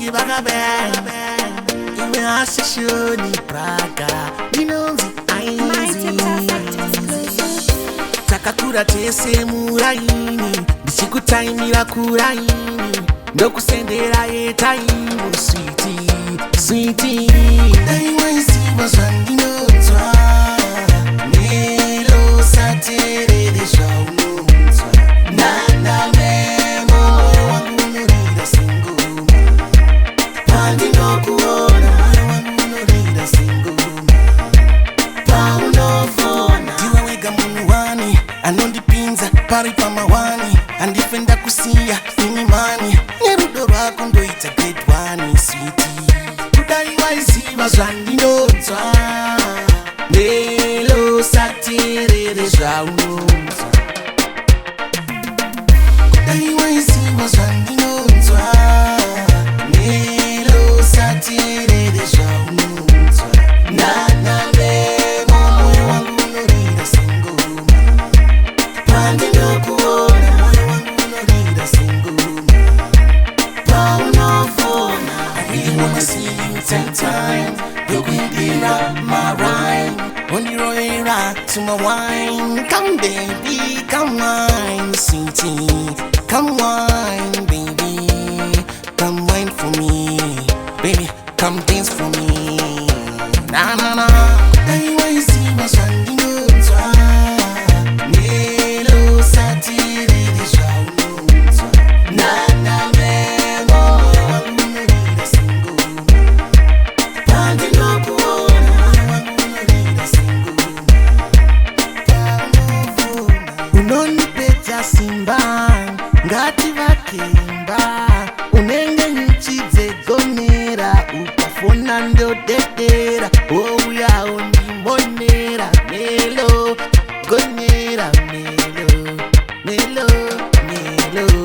Biggie baga bang. Iwe asishoni praga. Inonzi aizi. Takakura tese muraini. Ndichikutaimira kuraini. Ndokusendera yetaimu sweetie, sweetie. Daiwaisiwa zvandinonzwa. Nelo saterere zvaunonzwa. Nanamemo moyo wangu unorira sengoma. Pandinokuona moyo wangu unorira sengoma. Paunofona ndiwe wega munhu wani anondipinza pari pamawani. Andifenda kusiya inimani nerudo rwako ndoita great one sweetie. Kudaiwaisiwa zvandinonzwa. Nelo saterere zvaunonzwa. Kudaiwaisiwa zvandinonzwa. Nelo saterere zvaunonzwa. Nanamemo moyo wangu unorira sengoma. Pandinokuona moyo wangu unorira sengoma. Paunofona I really wanna see you take time. Yokuindira my rhyme. Ondiroera to my wine. Come baby, come wine, sweetie. Come wine, baby. Come wine for me, baby. Come dance for me. Na na na. Daiwaisiwa zvandinonzwa. Nelo saterere zvaunonzwa. Nanamemo moyo wangu unorira sengoma. Pandinokuona moyo wangu unorira sengoma. Unonipedza simba ngativakemba. Unenge nyuchi dzegonera ukafona ndodedera. Ouya undimonera melo gonera melo melo melo.